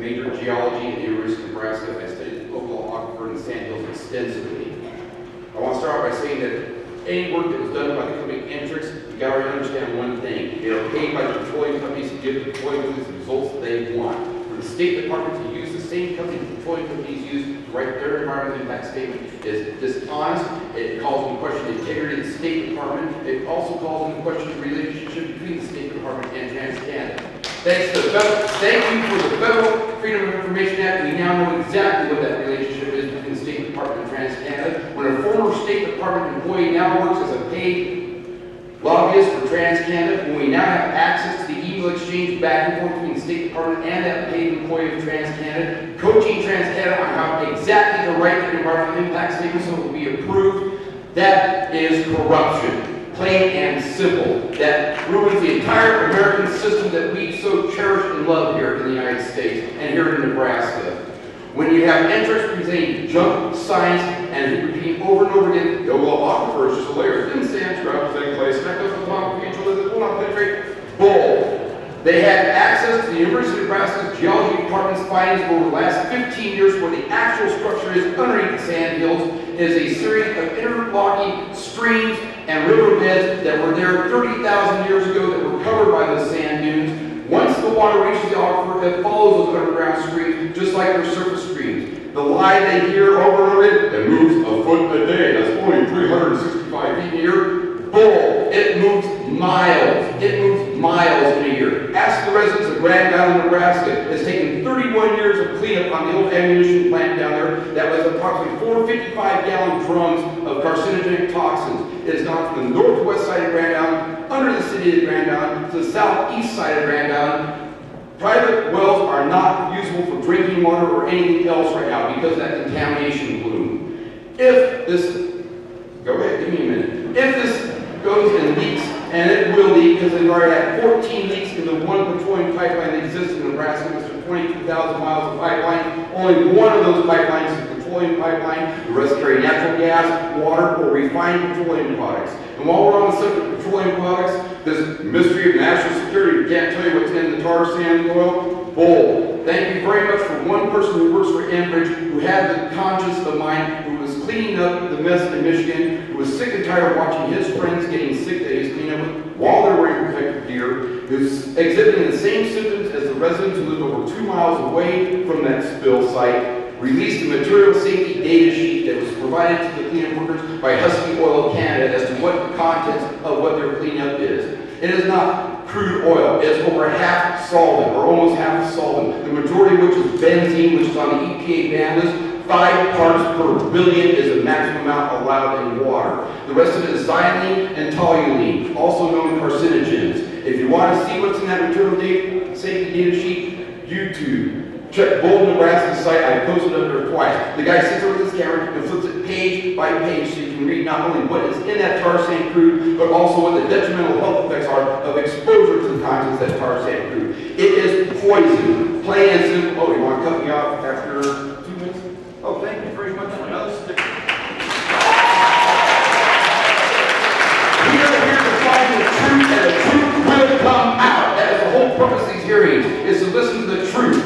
majored in geology at the University of Nebraska. I studied the local aquifer and sand hills extensively. I want to start off by saying that any work that was done by the company Entrix, you got to understand one thing. They are paid by the petroleum companies to give the petroleum companies the results that they want. For the State Department to use the same company the petroleum companies use to write their environmental impact statement is dishonest. It calls into question the integrity of the State Department. It also calls into question the relationship between the State Department and TransCanada. Thank you for the Federal Freedom of Information Act. We now know exactly what that relationship is between the State Department and TransCanada. When a former State Department employee now works as a paid lobbyist for TransCanada, when we now have access to the email exchange back and forth between the State Department and that paid employee of TransCanada, coaching TransCanada on how exactly to write the environmental impact statement so it will be approved, that is corruption. Plain and simple. That ruins the entire American system that we so cherish and love here in the United States and here in Nebraska. When you have Entrix presenting junk science and repeating over and over again, the well, aquifer is just a layer. It didn't stand throughout the same place. That goes along with each other. It will not penetrate. Bull. They had access to the University of Nebraska's geology department's findings over the last 15 years where the actual structure is underneath the sand hills. It is a series of interlocking streams and riverbeds that were there 30,000 years ago that were covered by the sand dunes. Once the water reaches the aquifer, it follows those underground streams, just like their surface streams. The lie they hear over and over again, it moves a foot a day. That's only 365 feet a year. Bull. It moves miles. It moves miles in a year. Ask the residents of Grand Island, Nebraska. It's taken 31 years of cleanup on the old ammunition plant down there. That was approximately 455-gallon drums of carcinogenic toxins. It has gone from the northwest side of Grand Island, under the city of Grand Island, to the southeast side of Grand Island. Private wells are not usable for drinking water or anything else right now because of that contamination plume. If this, go ahead, give me a minute. If this goes and leaks, and it will leak because they've already had 14 leaks in the one petroleum pipeline that exists in Nebraska. It's for 22,000 miles of pipeline. Only one of those pipelines is a petroleum pipeline. The rest carry natural gas, water, or refined petroleum products. And while we're on the subject of petroleum products, this mystery of national security, we can't tell you what's in the tar sand oil. Bull. Thank you very much for one person who works for Enbridge who had the conscience of mind, who was cleaning up the mess in Michigan, who was sick and tired of watching his friends getting sick that he was cleaning up with while they're wearing protective gear, who's exhibiting the same symptoms as the residents who live over 2 miles away from that spill site, released a material safety data sheet that was provided to the cleanup workers by Husky Oil Canada as to what the contents of what their cleanup is. It is not crude oil. It is over half solvent, or almost half solvent, the majority of which is benzene, which is on the EPA ban list. 5 parts per billion is the maximum amount allowed in water. The rest of it is xylene and toluene, also known carcinogens. If you want to see what's in that material safety data sheet, YouTube. Check Bold, Nebraska's site. I posted it up there twice. The guy sits over with his camera and flips it page by page so you can read not only what is in that tar sand crude, but also what the detrimental health effects are of exposure to the contents of that tar sand crude. It is poison. Plain and simple. Oh, you want to cut me off after 2 minutes? Oh, thank you very much for another sticker. We are here to find the truth, and the truth will come out. That is the whole purpose of these hearings, is to listen to the truth.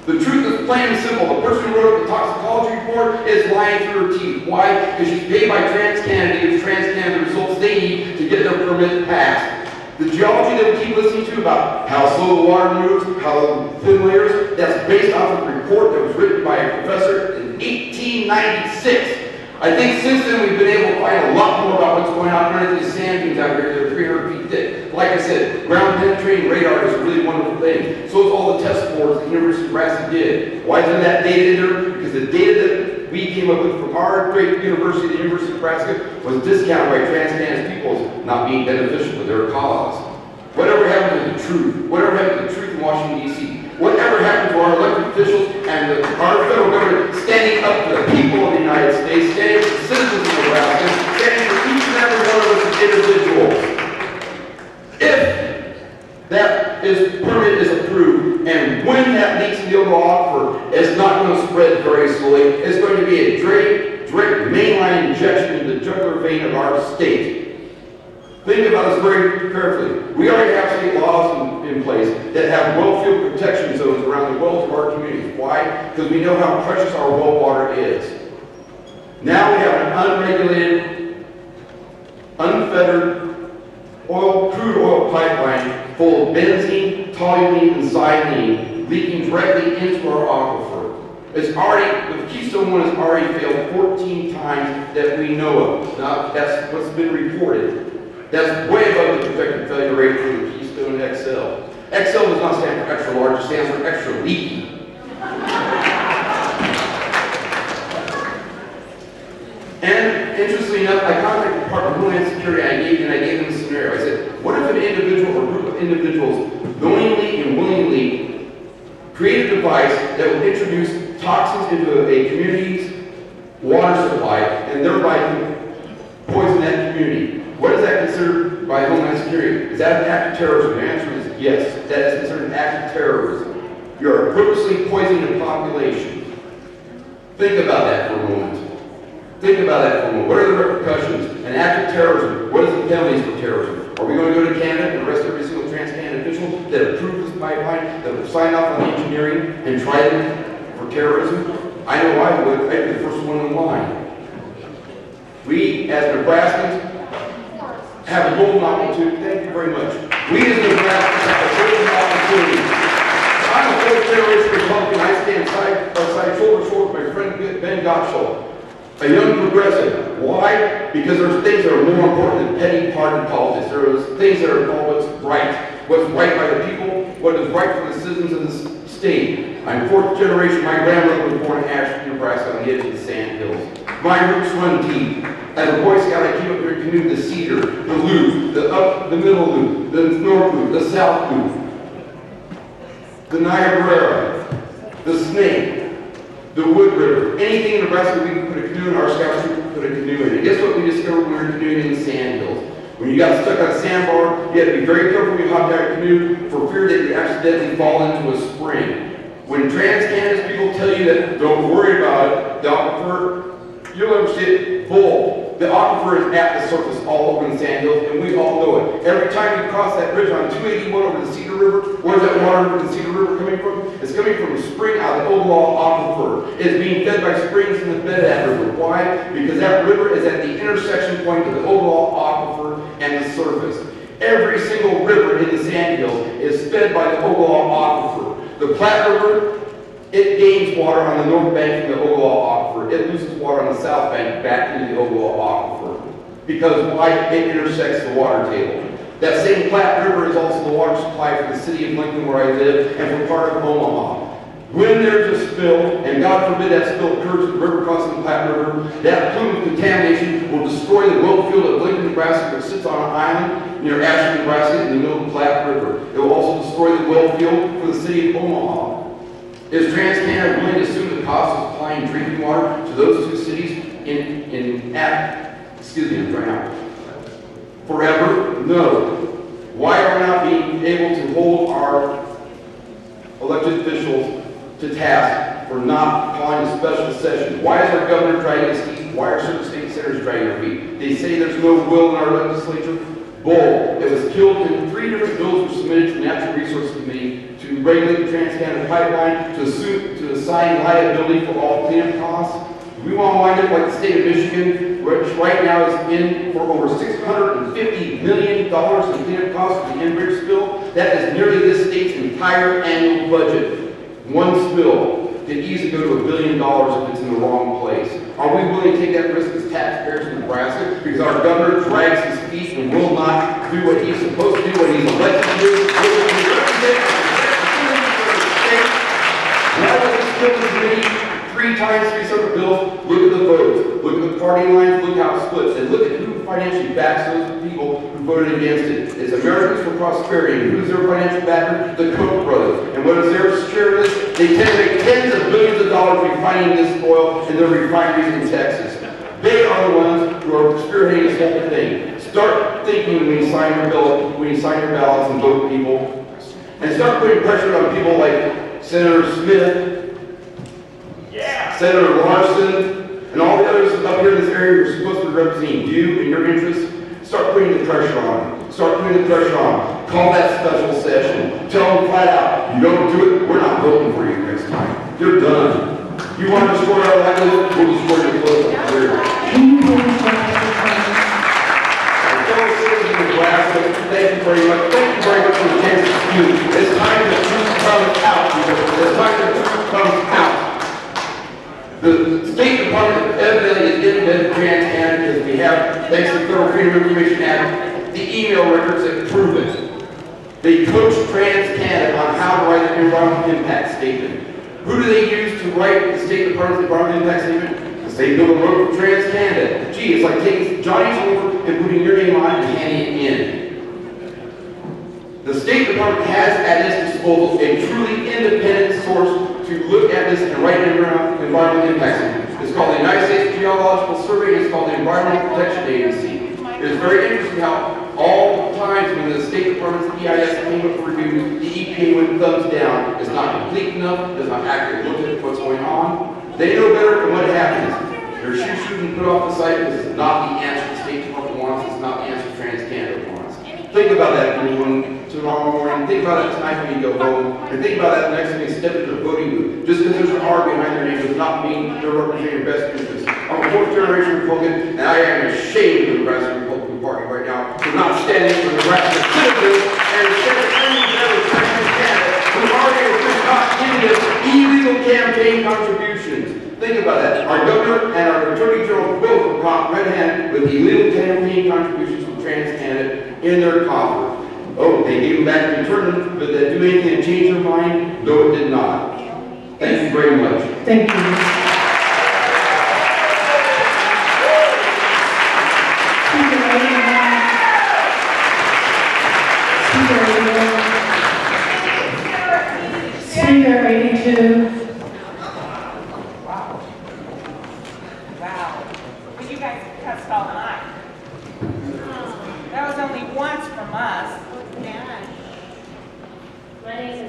The truth is plain and simple. The person who wrote the toxicology report is lying through her teeth. Why? Because she's paid by TransCanada to give TransCanada the results they need to get their permit passed. The geology that we keep listening to about how slow the water moves, how thin layers, that's based off of a report that was written by a professor in 1896. I think since then we've been able to find a lot more about what's going on underneath these sand dunes out here that are 300 feet thick. Like I said, ground penetrating radar is a really wonderful thing. So is all the test boards the University of Nebraska did. Why isn't that data in there? Because the data that we came up with from our great university, the University of Nebraska, was discounted by TransCanada's people as not being beneficial to their cause. Whatever happened to the truth? Whatever happened to the truth in Washington, D.C.? Whatever happened to our elected officials and our federal government standing up for the people of the United States, standing for the citizens of Nebraska, standing for each and every one of us as individuals? If that permit is approved, and when that leaks in the overall aquifer, it's not going to spread very slowly. It's going to be a direct mainline injection into the jugular vein of our state. Think about this very carefully. We already have state laws in place that have well field protection zones around the wells of our community. because we know how precious our well water is. Now we have an unregulated, unfettered crude oil pipeline full of benzene, toluene, and xylene leaking directly into our aquifer. It's already, the Keystone 1 has already failed 14 times that we know of. Now, that's what's been reported. That's way above the projected failure rate for the Keystone XL. XL does not stand for extra large, it stands for extra leaky. And interestingly enough, I contacted the Department of Homeland Security and I gave them a scenario. I said, what if an individual or group of individuals knowingly and willingly create a device that will introduce toxins into a community's water supply and thereby poison that community? What is that considered by Homeland Security? Is that an act of terrorism? The answer is yes. That is considered an act of terrorism. You are purposely poisoning the population. Think about that for a moment. Think about that for a moment. What are the repercussions? An act of terrorism. What is the penalties for terrorism? Are we going to go to Canada and arrest every single TransCanada official that approved this pipeline, that will sign off on the engineering and try them for terrorism? I know I would. I'd be the first one in line. We, as Nebraskans, have a golden opportunity. Thank you very much. We, as Nebraskans, have a golden opportunity. I'm a fourth-generation Republican. I stand side by side, shoulder to shoulder with my friend Ben Gottschall, a young progressive. Why? Because there's things that are more important than petty party politics. There are things that are called what's right by the people, what is right for the citizens of this state. I'm fourth generation. My grandmother was born in Ashland, Nebraska, on the edge of the sand hills. My roots run deep. As a Boy Scout, I came up here and canoed the Cedar, the Loop, the Middle Loop, the North Loop, the South Loop, the Niobrara, the Snake, the Wood River. Anything in Nebraska we can put a canoe in, our scouts could put a canoe in. And guess what we discovered when we were canoeing in the sand hills? When you got stuck on a sandbar, you had to be very careful when you hopped out of your canoe for fear that you accidentally fall into a spring. When TransCanada's people tell you that don't worry about it, the aquifer, you'll understand, bull. The aquifer is at the surface all over the sand hills, and we all know it. Every time you cross that bridge on 281 over the Cedar River, where's that water over the Cedar River coming from? It's coming from a spring out of the Ogallala Aquifer. It's being fed by springs in the bed of that river. Why? Because that river is at the intersection point of the Ogallala Aquifer and the surface. Every single river in the sand hills is fed by the Ogallala Aquifer. The Platte River, it gains water on the north bank from the Ogallala Aquifer. It loses water on the south bank back into the Ogallala Aquifer. Because why? It intersects the water table. That same Platte River is also the water supply for the city of Lincoln where I live and for part of Omaha. When there's a spill, and God forbid that spill occurs at the river crossing the Platte River, that plume of contamination will destroy the well field of Lincoln, Nebraska, which sits on an island near Ashland, Nebraska, in the middle of the Platte River. It will also destroy the well field for the city of Omaha. Is TransCanada willing to assume the cost of supplying drinking water to those two cities forever? No. Why are we not being able to hold our elected officials to task for not calling a special session? Why is our governor dragging his feet? Why are certain state senators dragging their feet? They say there's no will in our legislature. Bull. It was killed in 3 different bills were submitted to the Natural Resources Committee to regulate the TransCanada pipeline, to assign liability for all cleanup costs. We want to wind up like the state of Michigan, which right now is in for over $650 million in cleanup costs for the Enbridge spill. That is nearly this state's entire annual budget. One spill could easily go to $1 billion if it's in the wrong place. Are we willing to take that risk as taxpayers in Nebraska? Because our governor drags his feet and will not do what he's supposed to do, what he's elected to do, what he represents the state. Now that he's killed the committee 3 times, 3 separate bills, look at the votes, look at the party lines, look how it splits, and look at who financially backs those people who voted against it. It's Americans for Prosperity. And who's their financial backer? The Koch brothers. And what is their share of this? They tend to make tens of billions of dollars refining this oil in their refineries in Texas. They are the ones who are spearheading this whole thing. Start thinking when you sign your bill, when you sign your ballots and vote people, and start putting pressure on people like Senator Smith, Senator Larson, and all the others up here in this area who are supposed to be representing you and your interests. Start putting the pressure on them. Start putting the pressure on them. Call that special session. Tell them flat out, you don't do it, we're not voting for you next time. You're done. You want to destroy our livelihood, we'll destroy your political career. Fellow citizens of Nebraska, thank you very much. Thank you very much for the chance to speak. It's time the truth comes out. It's time the truth comes out. The State Department evidently is independent trans candidates we have, thanks to the Federal Freedom of Information Act, the email records that prove it. They coach trans candidates on how to write an environmental impact statement. Who do they use to write the State Department's environmental impact statement? The State Bill of Road for trans candidate. Gee, it's like taking Johnny's over and putting your name on and handing it in. The State Department has at its disposal a truly independent source to look at this and write an environmental impact statement. It's called the United States Geological Survey. It's called the Environmental Protection Agency. It is very interesting how all times when the State Department's EIS came up for review, the EPA went thumbs down. It's not complete enough. Does not accurately look at what's going on. They know better than what happens. Their shoes shouldn't put off the site because it's not the answer the State Department wants. It's not the answer trans candidate wants. Think about that, everyone. Tomorrow morning, think about it tonight when you go home, and think about that next time you step into the voting booth. Just because there's an R behind their name does not mean they're representing your best interests. I'm a fourth-generation Republican, and I am ashamed of the Nebraska Republican Party right now for not standing for Nebraska citizens and instead of any other trans candidates who already are not giving us illegal campaign contributions. Think about that. Our governor and our attorney general both were caught red-handed with illegal campaign contributions from trans candidates in their coffers. Oh, they gave them back in return, but did that do anything to change their mind? No, it did not. Thank you very much. Thank you. Speaker 82. Wow. Well, you guys cussed all night. That was only once from us. Yeah. My name is